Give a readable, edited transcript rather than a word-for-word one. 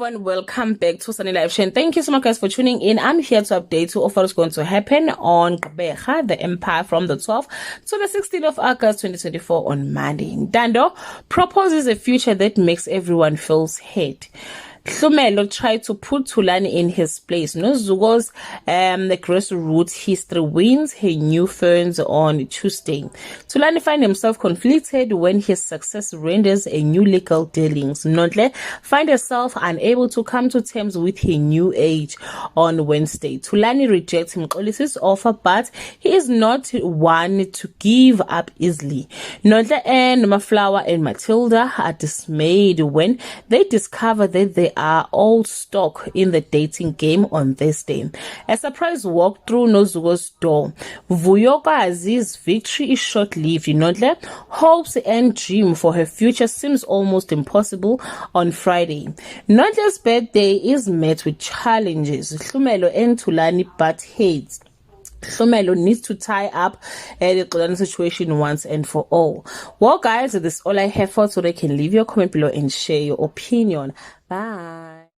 everyone, welcome back to Sunny Live Show. Thank you so much guys for tuning in. I'm here to update you of what is going to happen on Gqeberha, the Empire, from the 12th to the 16th of August 2024 on Monday. Ntando proposes a future that makes everyone feels hate. Hlumelo tried to put Thulani in his place. Nozuko's the grassroots history wins her new ferns on Tuesday. Thulani finds himself conflicted when his success renders a new legal dealings. Nontle finds herself unable to come to terms with her new age on Wednesday. Thulani rejects Mxolisi's offer, but he is not one to give up easily. Nontle and Maflower and Matilda are dismayed when they discover that they are all stuck in the dating game on Thursday. A surprise walk through Nozuko's door. Vuyokazi's victory is short-lived. Nontle hopes and dream for her future seems almost impossible on Friday. Nontle's birthday is met with challenges. Hlumelo and Thulani butt heads. Hlumelo needs to tie up the Xolani situation once and for all. Well guys, this is all I have for today. You can leave your comment below and share your opinion. Bye.